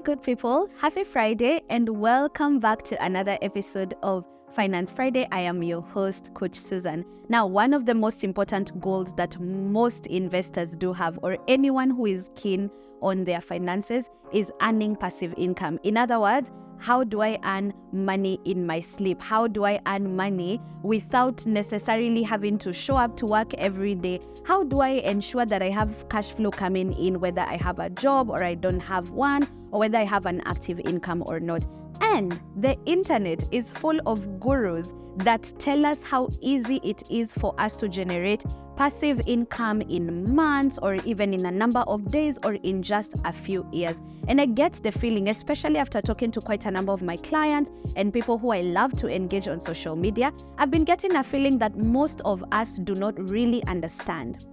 good people. Happy Friday and welcome back to another episode of Finance Friday. I am your host, Coach Susan. Now, one of the most important goals that most investors do have, or anyone who is keen on their finances, is earning passive income. In other words, how do I earn money in my sleep? How do I earn money without necessarily having to show up to work every day? How do I ensure that I have cash flow coming in, whether I have a job or I don't have one, or whether I have an active income or not? And the internet is full of gurus that tell us how easy it is for us to generate passive income in months or even in a number of days or in just a few years. And I get the feeling, especially after talking to quite a number of my clients and people who I love to engage on social media, I've been getting a feeling that most of us do not really understand,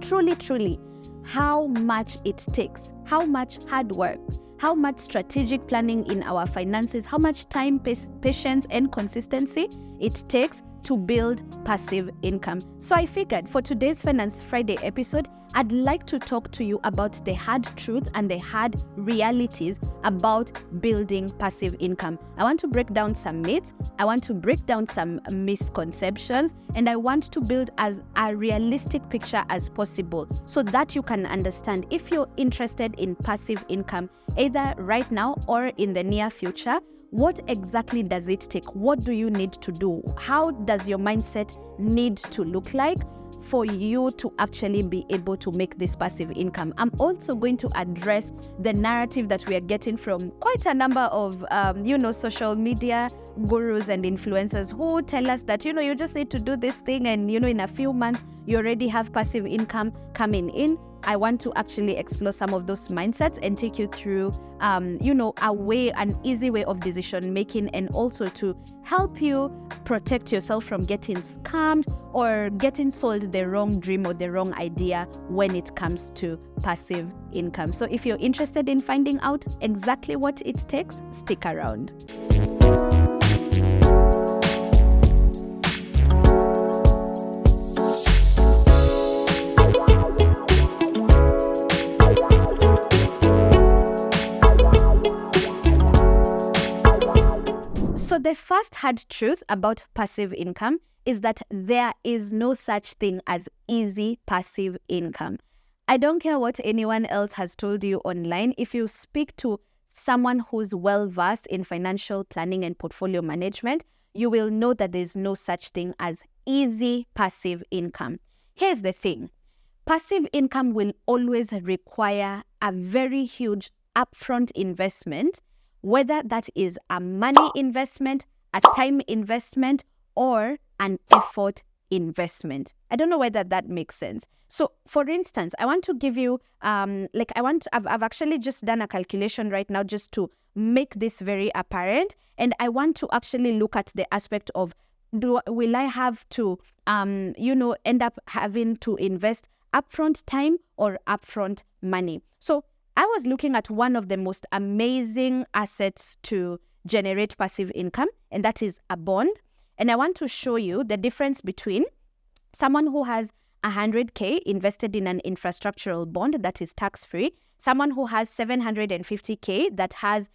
truly, how much it takes, how much hard work, how much strategic planning in our finances, how much time, patience, and consistency it takes to build passive income. So I figured for today's Finance Friday episode, I'd like to talk to you about the hard truths and the hard realities about building passive income. I want to break down some myths, I want to break down some misconceptions, and I want to build as a realistic picture as possible so that you can understand if you're interested in passive income, either right now or in the near future. What exactly does it take? What do you need to do? How does your mindset need to look like for you to actually be able to make this passive income? I'm also going to address the narrative that we are getting from quite a number of, social media gurus and influencers who tell us that, you just need to do this thing and, in a few months, you already have passive income coming in. I want to actually explore some of those mindsets and take you through, an easy way of decision making, and also to help you protect yourself from getting scammed or getting sold the wrong dream or the wrong idea when it comes to passive income. So if you're interested in finding out exactly what it takes, stick around. So the first hard truth about passive income is that there is no such thing as easy passive income. I don't care what anyone else has told you online. If you speak to someone who's well-versed in financial planning and portfolio management, you will know that there's no such thing as easy passive income. Here's the thing. Passive income will always require a very huge upfront investment, whether that is a money investment, a time investment, or an effort investment. I don't know whether that makes sense. So for instance, I want to give you, I've actually just done a calculation right now just to make this very apparent. And I want to actually look at the aspect of, will I have to, end up having to invest upfront time or upfront money? So I was looking at one of the most amazing assets to generate passive income, and that is a bond. And I want to show you the difference between someone who has 100K invested in an infrastructural bond that is tax-free, someone who has 750K that has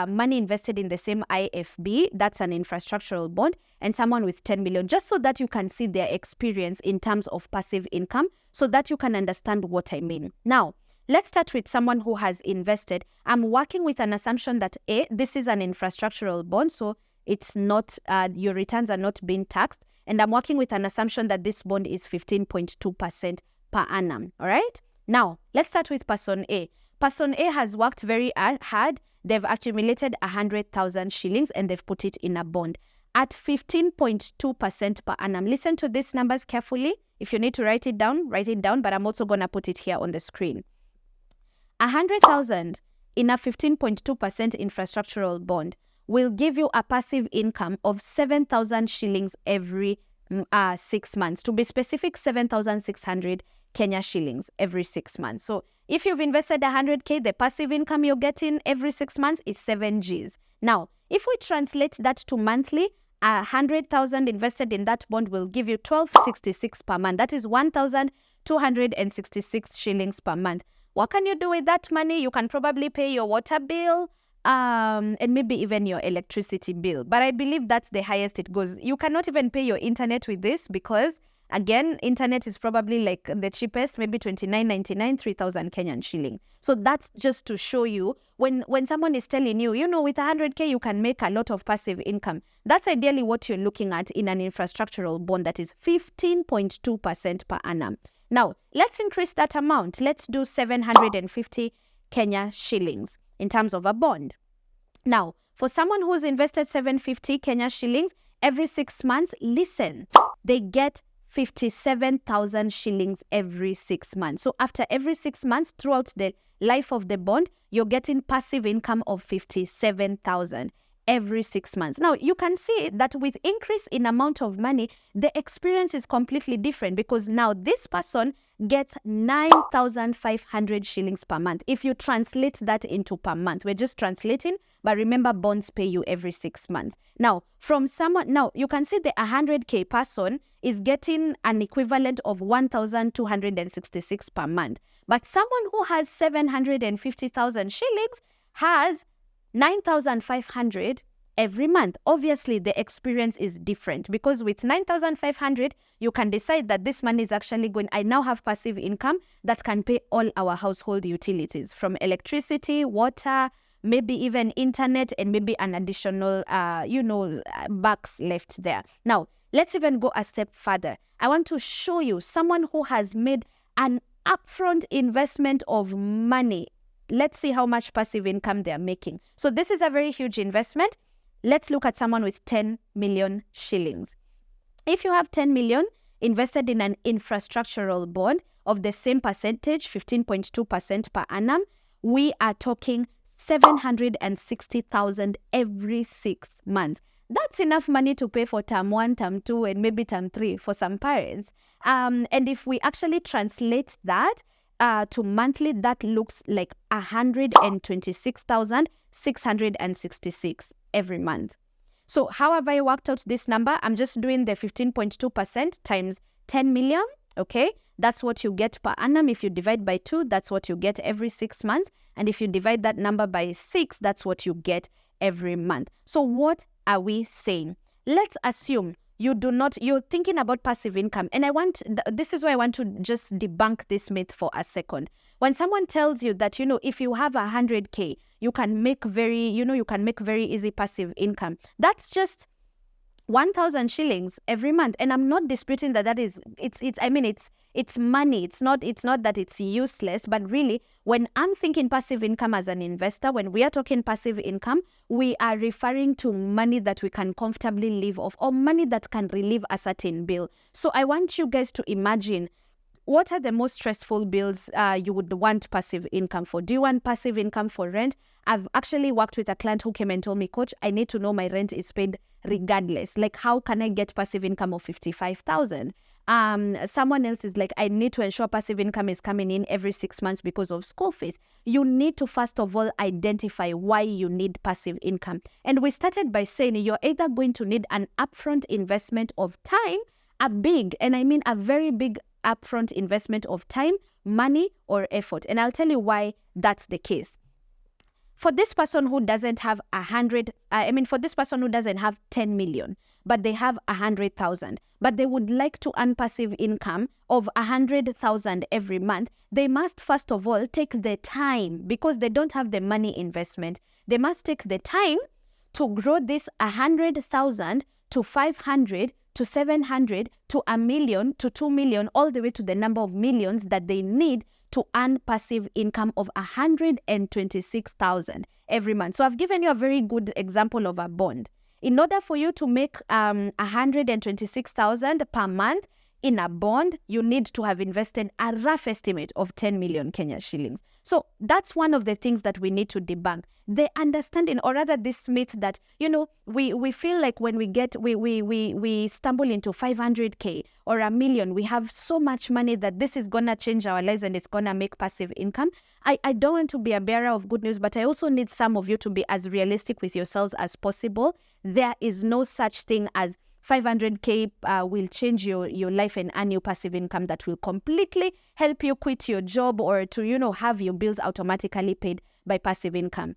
money invested in the same IFB, that's an infrastructural bond, and someone with 10 million, just so that you can see their experience in terms of passive income, so that you can understand what I mean. Now, let's start with someone who has invested. I'm working with an assumption that this is an infrastructural bond, so it's not, your returns are not being taxed. And I'm working with an assumption that this bond is 15.2% per annum. All right. Now, let's start with person A. Person A has worked very hard. They've accumulated 100,000 shillings and they've put it in a bond at 15.2% per annum. Listen to these numbers carefully. If you need to write it down, but I'm also going to put it here on the screen. 100,000 in a 15.2% infrastructural bond will give you a passive income of 7,000 shillings every 6 months. To be specific, 7,600 Kenya shillings every 6 months. So if you've invested 100K, the passive income you're getting every 6 months is 7 Gs. Now, if we translate that to monthly, 100,000 invested in that bond will give you 1,266 per month. That is 1,266 shillings per month. What can you do with that money? You can probably pay your water bill, and maybe even your electricity bill. But I believe that's the highest it goes. You cannot even pay your internet with this because, again, internet is probably like the cheapest, maybe 29.99, 3,000 Kenyan shilling. So that's just to show you when someone is telling you, with 100K, you can make a lot of passive income. That's ideally what you're looking at in an infrastructural bond that is 15.2% per annum. Now, let's increase that amount. Let's do 750 Kenya shillings in terms of a bond. Now, for someone who's invested 750 Kenya shillings every 6 months, listen, they get 57,000 shillings every 6 months. So after every 6 months throughout the life of the bond, you're getting passive income of 57,000 every 6 months. Now, you can see that with increase in amount of money, the experience is completely different because now this person gets 9,500 shillings per month. If you translate that into per month, we're just translating, but remember bonds pay you every 6 months. Now, you can see the 100K person is getting an equivalent of 1,266 per month. But someone who has 750,000 shillings has 9,500 every month. Obviously, the experience is different because with 9,500, you can decide that this money is actually I now have passive income that can pay all our household utilities from electricity, water, maybe even internet, and maybe an additional, bucks left there. Now, let's even go a step further. I want to show you someone who has made an upfront investment of money. Let's see how much passive income they're making. So this is a very huge investment. Let's look at someone with 10 million shillings. If you have 10 million invested in an infrastructural bond of the same percentage, 15.2% per annum, we are talking 760,000 every 6 months. That's enough money to pay for term 1, term 2, and maybe term 3 for some parents. And if we actually translate that to monthly, that looks like 126,666 every month. So how have I worked out this number? I'm just doing the 15.2% times 10 million, okay? That's what you get per annum. If you divide by 2, that's what you get every 6 months. And if you divide that number by 6, that's what you get every month. So what are we saying? Let's assume you're thinking about passive income. And this is why I want to just debunk this myth for a second. When someone tells you that, if you have 100K, you can make very easy passive income. That's just 1,000 shillings every month. And I'm not disputing that it's money. It's not that it's useless, but really, when I'm thinking passive income as an investor, when we are talking passive income, we are referring to money that we can comfortably live off or money that can relieve a certain bill. So I want you guys to imagine, what are the most stressful bills you would want passive income for? Do you want passive income for rent? I've actually worked with a client who came and told me, Coach, I need to know my rent is paid regardless. Like, how can I get passive income of 55,000? Someone else is like, I need to ensure passive income is coming in every 6 months because of school fees. You need to first of all identify why you need passive income. And we started by saying you're either going to need an upfront investment of time, a very big upfront investment of time, money, or effort. And I'll tell you why that's the case. For this person who doesn't have 10 million, but they have 100,000, but they would like to earn passive income of 100,000 every month, they must first of all take the time, because they don't have the money investment. They must take the time to grow this 100,000 to 500 to 700 to 1 million to 2 million, all the way to the number of millions that they need to earn passive income of 126,000 every month. So I've given you a very good example of a bond. In order for you to make 126,000 per month in a bond, you need to have invested a rough estimate of 10 million Kenya shillings. So that's one of the things that we need to debunk. The understanding, or rather this myth that, we feel like when we stumble into 500K or 1 million, we have so much money that this is going to change our lives and it's going to make passive income. I don't want to be a bearer of good news, but I also need some of you to be as realistic with yourselves as possible. There is no such thing as 500K will change your life and earn you passive income that will completely help you quit your job or to, have your bills automatically paid by passive income.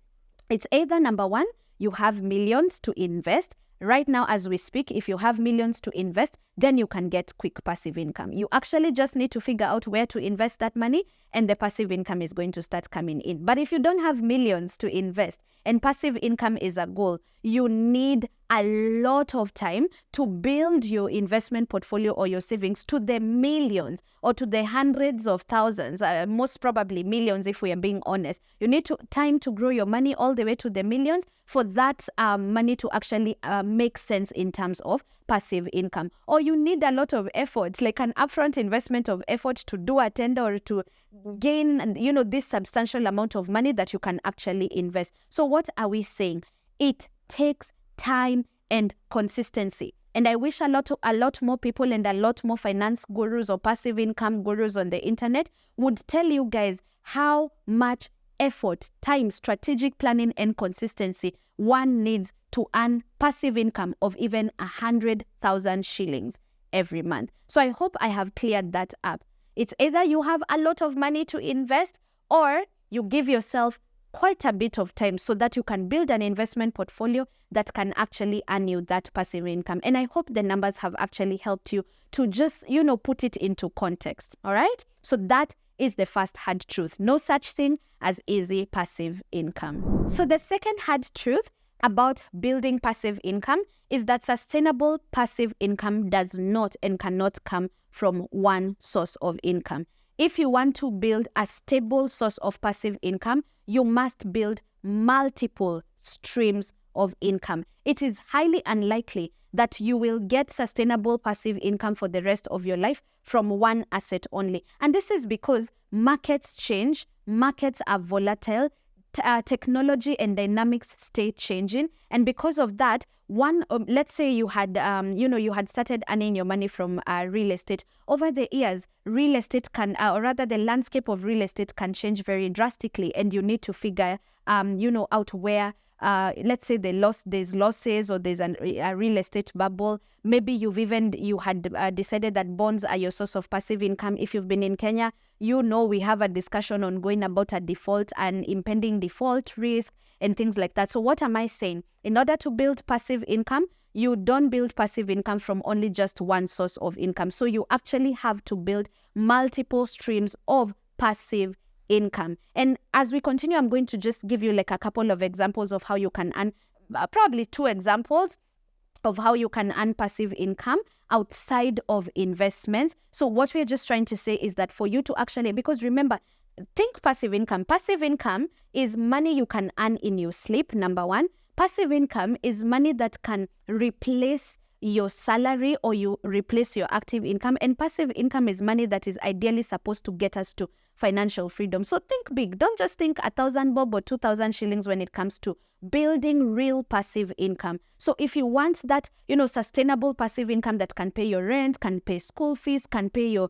It's either number one, you have millions to invest. Right now, as we speak, if you have millions to invest, then you can get quick passive income. You actually just need to figure out where to invest that money, and the passive income is going to start coming in. But if you don't have millions to invest and passive income is a goal, you need a lot of time to build your investment portfolio or your savings to the millions or to the hundreds of thousands, most probably millions if we are being honest. You need time to grow your money all the way to the millions for that money to actually make sense in terms of passive income. Or you need a lot of effort, like an upfront investment of effort to do a tender or to gain, this substantial amount of money that you can actually invest. So what are we saying? It takes time and consistency. And I wish a lot more people and a lot more finance gurus or passive income gurus on the internet would tell you guys how much effort, time, strategic planning, and consistency one needs to earn passive income of even 100,000 shillings every month. So I hope I have cleared that up. It's either you have a lot of money to invest or you give yourself quite a bit of time so that you can build an investment portfolio that can actually earn you that passive income. And I hope the numbers have actually helped you to just, put it into context. All right? So that is the first hard truth. No such thing as easy passive income. So the second hard truth about building passive income is that sustainable passive income does not and cannot come from one source of income. If you want to build a stable source of passive income, you must build multiple streams of income. It is highly unlikely that you will get sustainable passive income for the rest of your life from one asset only. And this is because markets change, markets are volatile, technology and dynamics stay changing. And because of that, let's say you had started earning your money from real estate. Over the years, real estate can, or rather the landscape of real estate can change very drastically, and you need to figure, out where, let's say there's losses or there's a real estate bubble. Maybe you had decided that bonds are your source of passive income. If you've been in Kenya, we have a discussion ongoing about a default and impending default risk and things like that. So what am I saying? In order to build passive income, you don't build passive income from only just one source of income. So you actually have to build multiple streams of passive income. And as we continue, I'm going to just give you like a couple of examples of how you can earn, probably 2 examples of how you can earn passive income outside of investments. So what we're just trying to say is that for you to actually, because remember, think passive income. Passive income is money you can earn in your sleep, number one. Passive income is money that can replace your salary or you replace your active income. And passive income is money that is ideally supposed to get us to financial freedom. So think big. Don't just think 1,000 bob or 2,000 shillings when it comes to building real passive income. So if you want that, sustainable passive income that can pay your rent, can pay school fees, can pay your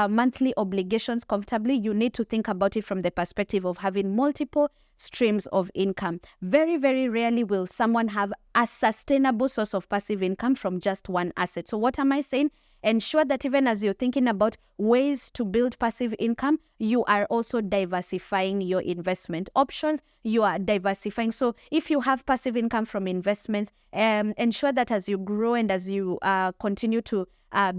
monthly obligations comfortably, you need to think about it from the perspective of having multiple streams of income. Very, very rarely will someone have a sustainable source of passive income from just one asset. So what am I saying? Ensure that even as you're thinking about ways to build passive income, you are also diversifying your investment options. You are diversifying. So if you have passive income from investments, ensure that as you grow and as you continue to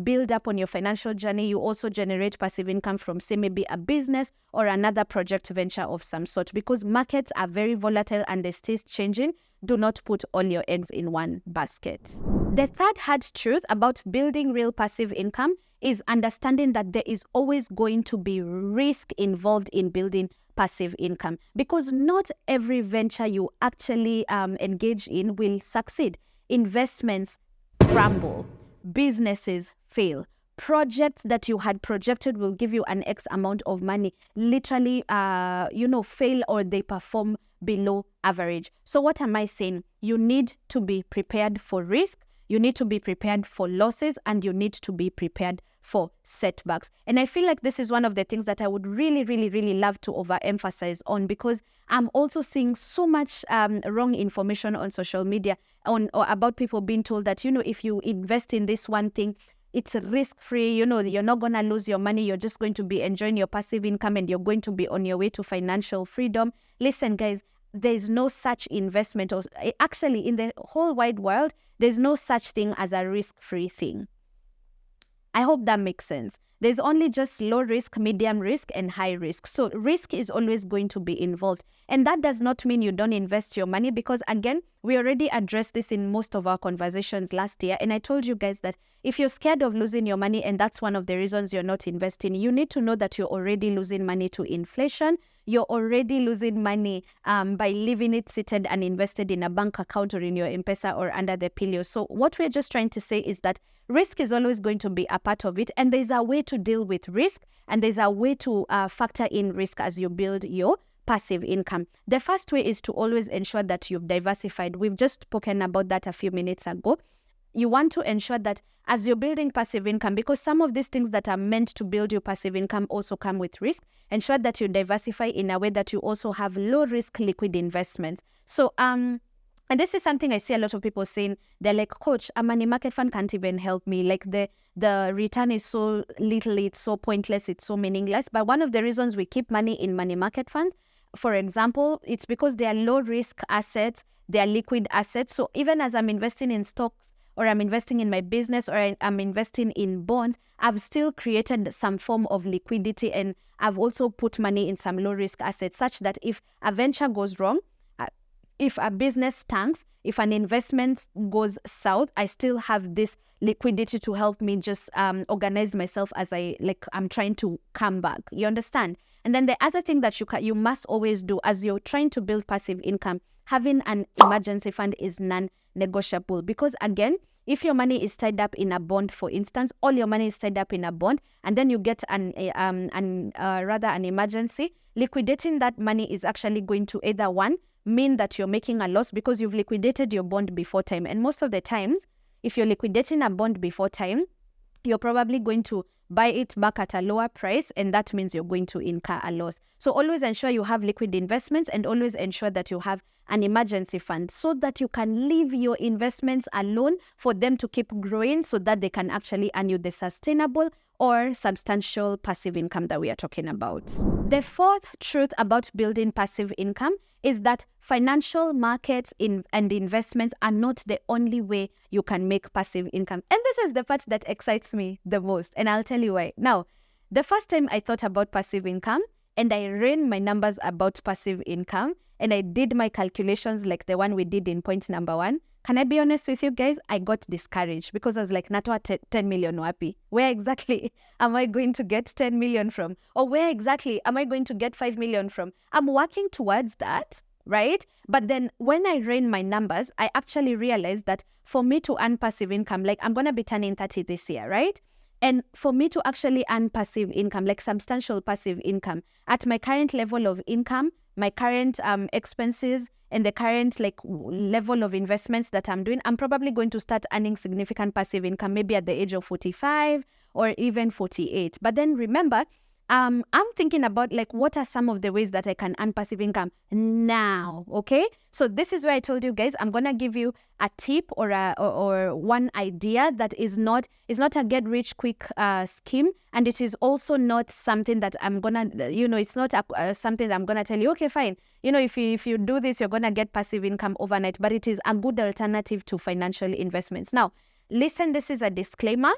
build up on your financial journey, you also generate passive income from, say, maybe a business or another project venture of some sort. Because markets are very volatile and they stay changing. Do not put all your eggs in one basket. The third hard truth about building real passive income is understanding that there is always going to be risk involved in building passive income, because not every venture you actually engage in will succeed. Investments crumble, businesses fail. Projects that you had projected will give you an X amount of money literally, fail or they perform below average. So what am I saying? You need to be prepared for risk. You need to be prepared for losses, and you need to be prepared for setbacks. And I feel like this is one of the things that I would really, really, really love to overemphasize on, because I'm also seeing so much wrong information on social media or about people being told that, if you invest in this one thing, it's risk-free, you're not going to lose your money. You're just going to be enjoying your passive income, and you're going to be on your way to financial freedom. Listen, guys, there's no such investment. Or actually, in the whole wide world, there's no such thing as a risk-free thing. I hope that makes sense. There's only just low risk, medium risk, and high risk. So risk is always going to be involved. And that does not mean you don't invest your money, because again, we already addressed this in most of our conversations last year. And I told you guys that if you're scared of losing your money, and that's one of the reasons you're not investing, you need to know that you're already losing money to inflation. You're already losing money by leaving it seated and invested in a bank account or in your M-Pesa or under the pillow. So what we're just trying to say is that risk is always going to be a part of it, and there's a way to deal with risk, and there's a way to factor in risk as you build your passive income. The first way is to always ensure that you've diversified. We've just spoken about that a few minutes ago. You want to ensure that as you're building passive income, because some of these things that are meant to build your passive income also come with risk, ensure that you diversify in a way that you also have low risk liquid investments. So, and this is something I see a lot of people saying. They're like, Coach, a money market fund can't even help me. Like the return is so little, it's so pointless, it's so meaningless. But one of the reasons we keep money in money market funds, for example, it's because they are low risk assets, they are liquid assets. So even as I'm investing in stocks, or I'm investing in my business, or I'm investing in bonds, I've still created some form of liquidity, and I've also put money in some low risk assets, such that if a venture goes wrong, if a business tanks, if an investment goes south, I still have this liquidity to help me just organize myself as I'm trying to come back. You understand? And then the other thing that you must always do as you're trying to build passive income, having an emergency fund is non-negotiable. Because again, if your money is tied up in a bond, for instance, all your money is tied up in a bond, and then you get an emergency, liquidating that money is actually going to either mean that you're making a loss because you've liquidated your bond before time. And most of the times, if you're liquidating a bond before time, you're probably going to buy it back at a lower price, and that means you're going to incur a loss. So always ensure you have liquid investments, and always ensure that you have an emergency fund, so that you can leave your investments alone for them to keep growing, so that they can actually earn you the sustainable or substantial passive income that we are talking about. The fourth truth about building passive income is that financial markets and investments are not the only way you can make passive income. And this is the part that excites me the most, and I'll tell you why. Now, the first time I thought about passive income, and I ran my numbers about passive income, and I did my calculations like the one we did in point number 1, can I be honest with you guys? I got discouraged, because I was like, Natoa, 10 million wapi? Where exactly am I going to get 10 million from? Or where exactly am I going to get 5 million from? I'm working towards that, right? But then when I ran my numbers, I actually realized that for me to earn passive income, like I'm going to be turning 30 this year, right? And for me to actually earn passive income, like substantial passive income, at my current level of income, my current expenses, and the current level of investments that I'm doing, I'm probably going to start earning significant passive income maybe at the age of 45 or even 48. But then remember, I'm thinking about what are some of the ways that I can earn passive income now, okay? So this is where I told you guys, I'm going to give you a tip or one idea that is not a get rich quick scheme, and it is also not something that I'm going to, it's not something that I'm going to tell you, okay, fine. If you do this, you're going to get passive income overnight, but it is a good alternative to financial investments. Now, listen, this is a disclaimer.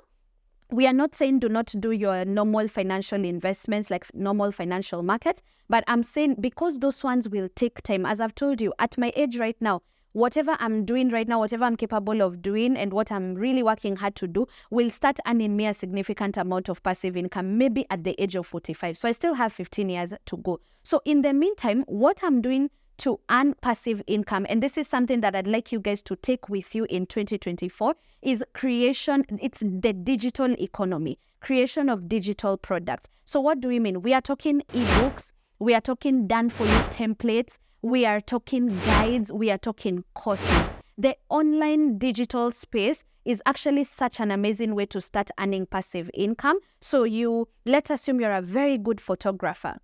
We are not saying do not do your normal financial investments like normal financial markets, but I'm saying because those ones will take time. As I've told you, at my age right now, whatever I'm doing right now, whatever I'm capable of doing and what I'm really working hard to do will start earning me a significant amount of passive income, maybe at the age of 45. So I still have 15 years to go. So in the meantime, what I'm doing to earn passive income, and this is something that I'd like you guys to take with you in 2024, is creation. It's the digital economy, creation of digital products. So what do we mean? We are talking ebooks, we are talking done for you templates, we are talking guides, we are talking courses. the online digital space is actually such an amazing way to start earning passive income. So let's assume you're a very good photographer.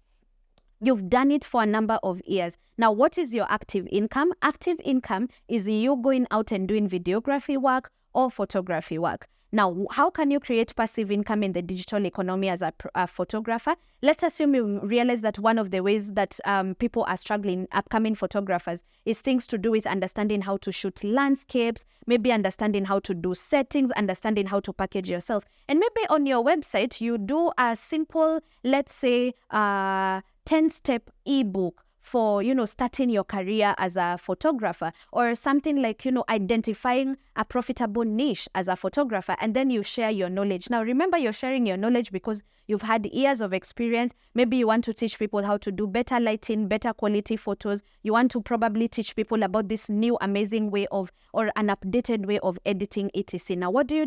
You've done it for a number of years. Now, what is your active income? Active income is you going out and doing videography work or photography work. Now, how can you create passive income in the digital economy as a photographer? Let's assume you realize that one of the ways that people are struggling, upcoming photographers, is things to do with understanding how to shoot landscapes, maybe understanding how to do settings, understanding how to package yourself. And maybe on your website, you do a simple, let's say, 10-step ebook for, starting your career as a photographer, or something like, identifying a profitable niche as a photographer, and then you share your knowledge. Now, remember, you're sharing your knowledge because you've had years of experience. Maybe you want to teach people how to do better lighting, better quality photos. You want to probably teach people about this new amazing way of, or an updated way of editing, etc. Now, what do?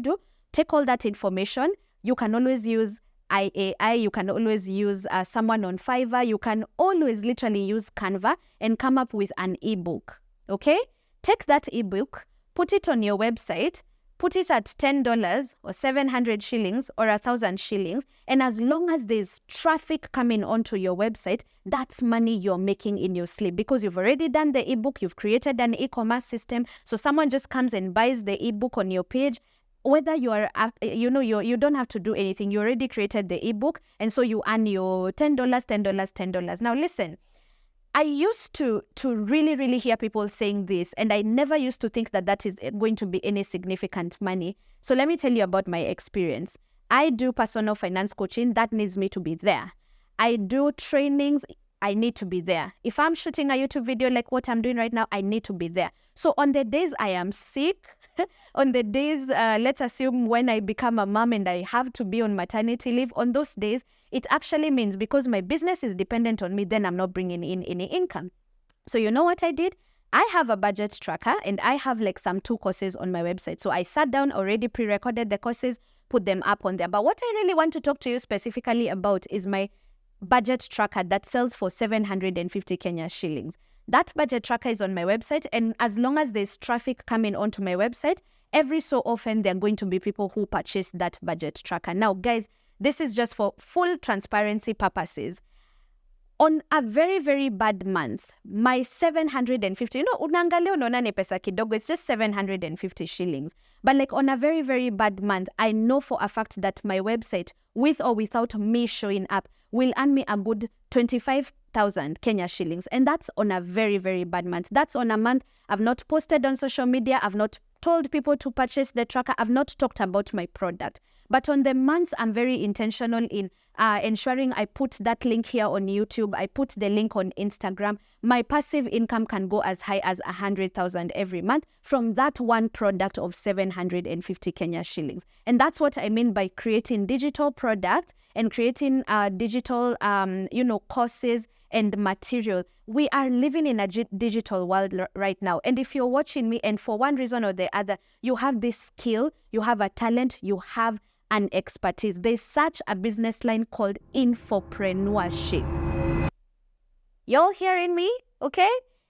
Take all that information. You can always use IAI, you can always use someone on Fiverr, you can always literally use Canva and come up with an ebook, okay? Take that ebook, put it on your website, put it at $10 or 700 shillings or 1,000 shillings, and as long as there's traffic coming onto your website, that's money you're making in your sleep, because you've already done the ebook, you've created an e-commerce system, so someone just comes and buys the ebook on your page. Whether you are, you don't have to do anything. You already created the ebook, and so you earn your $10, $10, $10. Now listen, I used to really, really hear people saying this, and I never used to think that is going to be any significant money. So let me tell you about my experience. I do personal finance coaching. That needs me to be there. I do trainings. I need to be there. If I'm shooting a YouTube video like what I'm doing right now, I need to be there. So on the days I am sick, on the days, let's assume when I become a mom and I have to be on maternity leave, on those days, it actually means because my business is dependent on me, then I'm not bringing in any income. So you know what I did? I have a budget tracker, and I have like some 2 courses on my website. So I sat down, already pre-recorded the courses, put them up on there. But what I really want to talk to you specifically about is my budget tracker that sells for 750 Kenya shillings. That budget tracker is on my website, and as long as there's traffic coming onto my website, every so often there are going to be people who purchase that budget tracker. Now, guys, this is just for full transparency purposes. On a very, very bad month, my 750, unaangalia unaona ni pesa kidogo, it's just 750 shillings. But like on a very, very bad month, I know for a fact that my website, with or without me showing up, will earn me a good 25,000 Kenya shillings. And that's on a very, very bad month. That's on a month I've not posted on social media, I've not told people to purchase the tracker, I've not talked about my product. But on the months, I'm very intentional in ensuring I put that link here on YouTube, I put the link on Instagram. My passive income can go as high as 100,000 every month from that one product of 750 Kenya shillings. And that's what I mean by creating digital products and creating digital, courses and material. We are living in a digital world right now. And if you're watching me and for one reason or the other, you have this skill, you have a talent, you have an expertise, there's such a business line called infopreneurship. Y'all hearing me? Okay?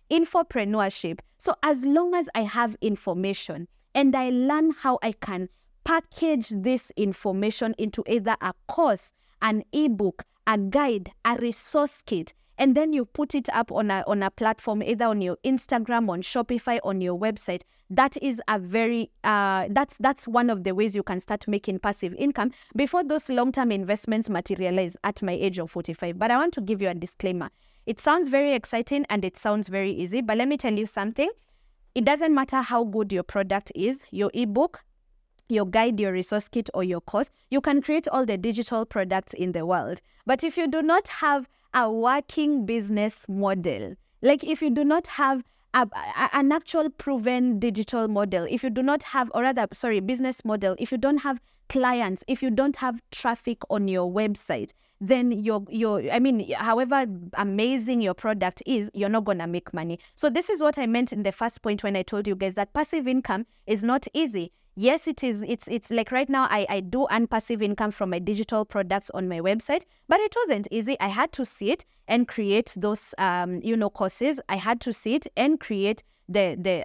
Infopreneurship. So as long as I have information and I learn how I can package this information into either a course, an ebook, a guide, a resource kit, and then you put it up on a platform, either on your Instagram, on Shopify, on your website, that is a very, that's one of the ways you can start making passive income before those long-term investments materialize at my age of 45. But I want to give you a disclaimer. It sounds very exciting and it sounds very easy, but let me tell you something. It doesn't matter how good your product is, your ebook, your guide, your resource kit, or your course, you can create all the digital products in the world. But if you do not have a working business model, like if you do not have an actual proven digital model, if you do not have, business model, if you don't have clients, if you don't have traffic on your website, then however amazing your product is, you're not going to make money. So this is what I meant in the first point when I told you guys that passive income is not easy. Yes, it is. It's like right now I do earn passive income from my digital products on my website, but it wasn't easy. I had to see it. and create those courses. I had to sit and create the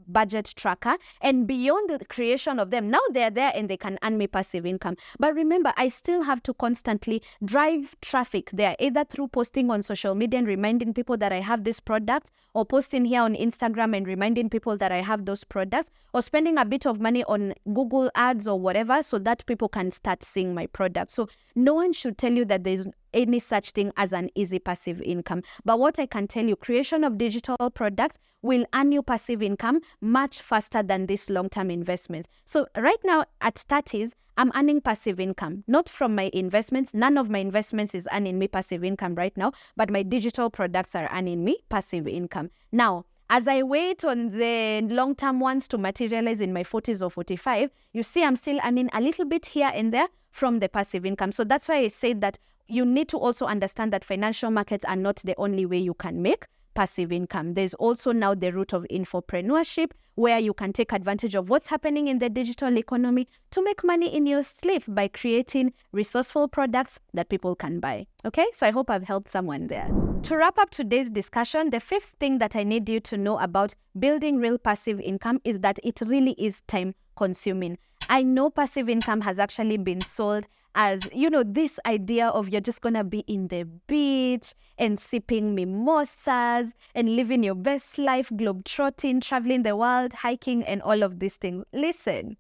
budget tracker, and beyond the creation of them, now they're there and they can earn me passive income. But remember, I still have to constantly drive traffic there, either through posting on social media and reminding people that I have this product, or posting here on Instagram and reminding people that I have those products, or spending a bit of money on Google ads or whatever so that people can start seeing my product. So no one should tell you that there's any such thing as an easy passive income. But what I can tell you, creation of digital products will earn you passive income much faster than these long-term investments. So right now at 30s, I'm earning passive income, not from my investments. None of my investments is earning me passive income right now, but my digital products are earning me passive income. Now, as I wait on the long-term ones to materialize in my 40s or 45, you see I'm still earning a little bit here and there from the passive income. So that's why I said that you need to also understand that financial markets are not the only way you can make passive income. There's also now the route of infopreneurship, where you can take advantage of what's happening in the digital economy to make money in your sleep by creating resourceful products that people can buy. Okay, so I hope I've helped someone there. To wrap up today's discussion, the fifth thing that I need you to know about building real passive income is that it really is time consuming. I know passive income has actually been sold as, this idea of you're just going to be in the beach and sipping mimosas and living your best life, globetrotting, traveling the world, hiking, and all of these things. Listen,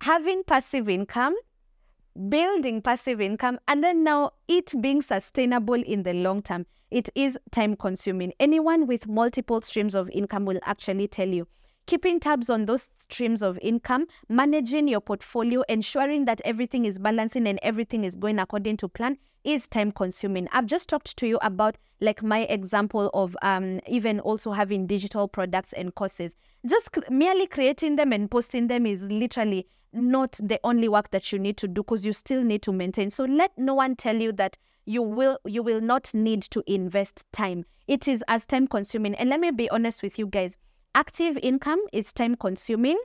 having passive income, building passive income, and then now it being sustainable in the long term, it is time consuming. Anyone with multiple streams of income will actually tell you. Keeping tabs on those streams of income, managing your portfolio, ensuring that everything is balancing and everything is going according to plan is time consuming. I've just talked to you about like my example of even also having digital products and courses. Just merely creating them and posting them is literally not the only work that you need to do, because you still need to maintain. So let no one tell you that you will not need to invest time. It is as time consuming. And let me be honest with you guys. Active income is time consuming.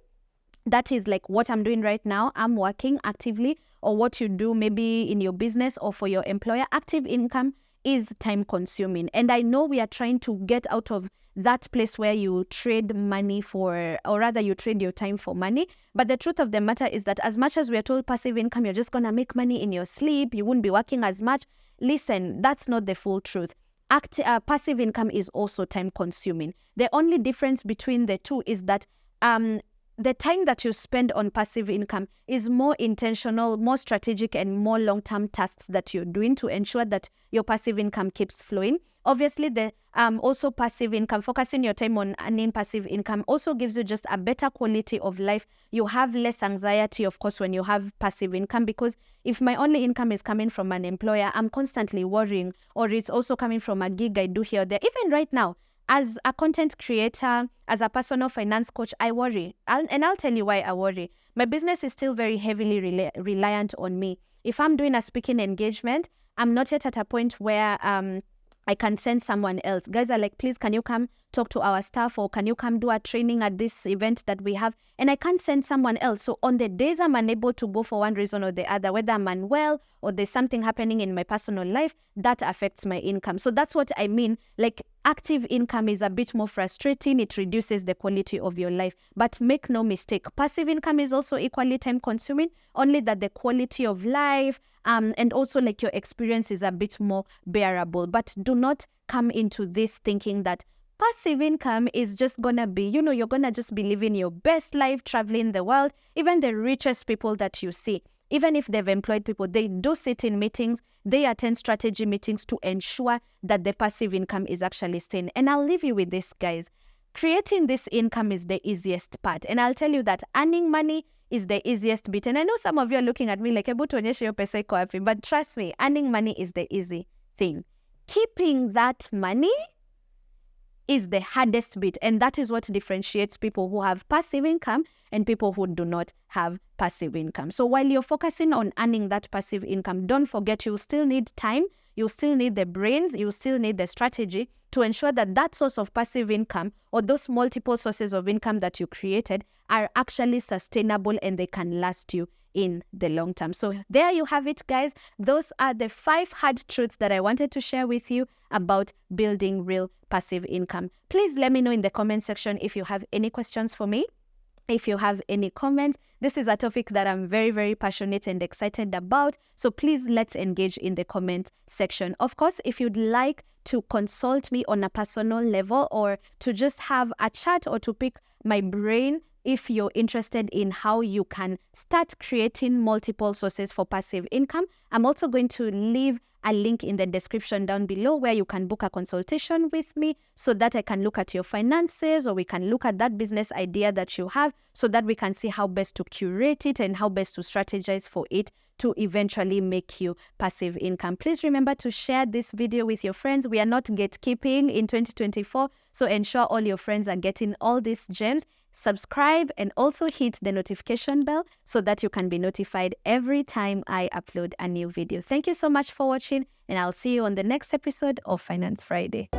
That is like what I'm doing right now. I'm working actively, or what you do maybe in your business or for your employer. Active income is time consuming. And I know we are trying to get out of that place where you trade money for, or rather you trade your time for money. But the truth of the matter is that as much as we are told passive income, you're just going to make money in your sleep, you won't be working as much. Listen, that's not the full truth. Passive income is also time consuming. The only difference between the two is that the time that you spend on passive income is more intentional, more strategic, and more long-term tasks that you're doing to ensure that your passive income keeps flowing. Obviously, the also passive income, focusing your time on earning passive income also gives you just a better quality of life. You have less anxiety, of course, when you have passive income, because if my only income is coming from an employer, I'm constantly worrying, or it's also coming from a gig I do here or there. Even right now, as a content creator, as a personal finance coach, I worry. And I'll tell you why I worry. My business is still very heavily reliant on me. If I'm doing a speaking engagement, I'm not yet at a point where I can send someone else. Guys are like, please, can you come talk to our staff, or can you come do a training at this event that we have? And I can't send someone else. So on the days I'm unable to go for one reason or the other, whether I'm unwell or there's something happening in my personal life, that affects my income. So that's what I mean. Like, active income is a bit more frustrating. It reduces the quality of your life. But make no mistake, passive income is also equally time consuming, only that the quality of life and also like your experience is a bit more bearable. But do not come into this thinking that passive income is just gonna be, you're gonna just be living your best life, traveling the world. Even the richest people that you see, even if they've employed people, they do sit in meetings, they attend strategy meetings to ensure that the passive income is actually staying. And I'll leave you with this, guys. Creating this income is the easiest part. And I'll tell you that earning money is the easiest bit. And I know some of you are looking at me like, hebu tuonyeshe hiyo pesa iko wapi. But trust me, earning money is the easy thing. Keeping that money is the hardest bit. And that is what differentiates people who have passive income and people who do not have passive income. So while you're focusing on earning that passive income, don't forget you still need time. you still need the brains, you still need the strategy to ensure that that source of passive income or those multiple sources of income that you created are actually sustainable and they can last you in the long term. So there you have it, guys. Those are the 5 hard truths that I wanted to share with you about building real passive income. Please let me know in the comment section if you have any questions for me. If you have any comments, this is a topic that I'm very, very passionate and excited about. So please let's engage in the comment section. Of course, if you'd like to consult me on a personal level or to just have a chat or to pick my brain, if you're interested in how you can start creating multiple sources for passive income, I'm also going to leave a link in the description down below where you can book a consultation with me so that I can look at your finances or we can look at that business idea that you have so that we can see how best to curate it and how best to strategize for it to eventually make you passive income. Please remember to share this video with your friends. We are not gatekeeping in 2024, so ensure all your friends are getting all these gems. Subscribe and also hit the notification bell so that you can be notified every time I upload a new video. Thank you so much for watching, and I'll see you on the next episode of Finance Friday.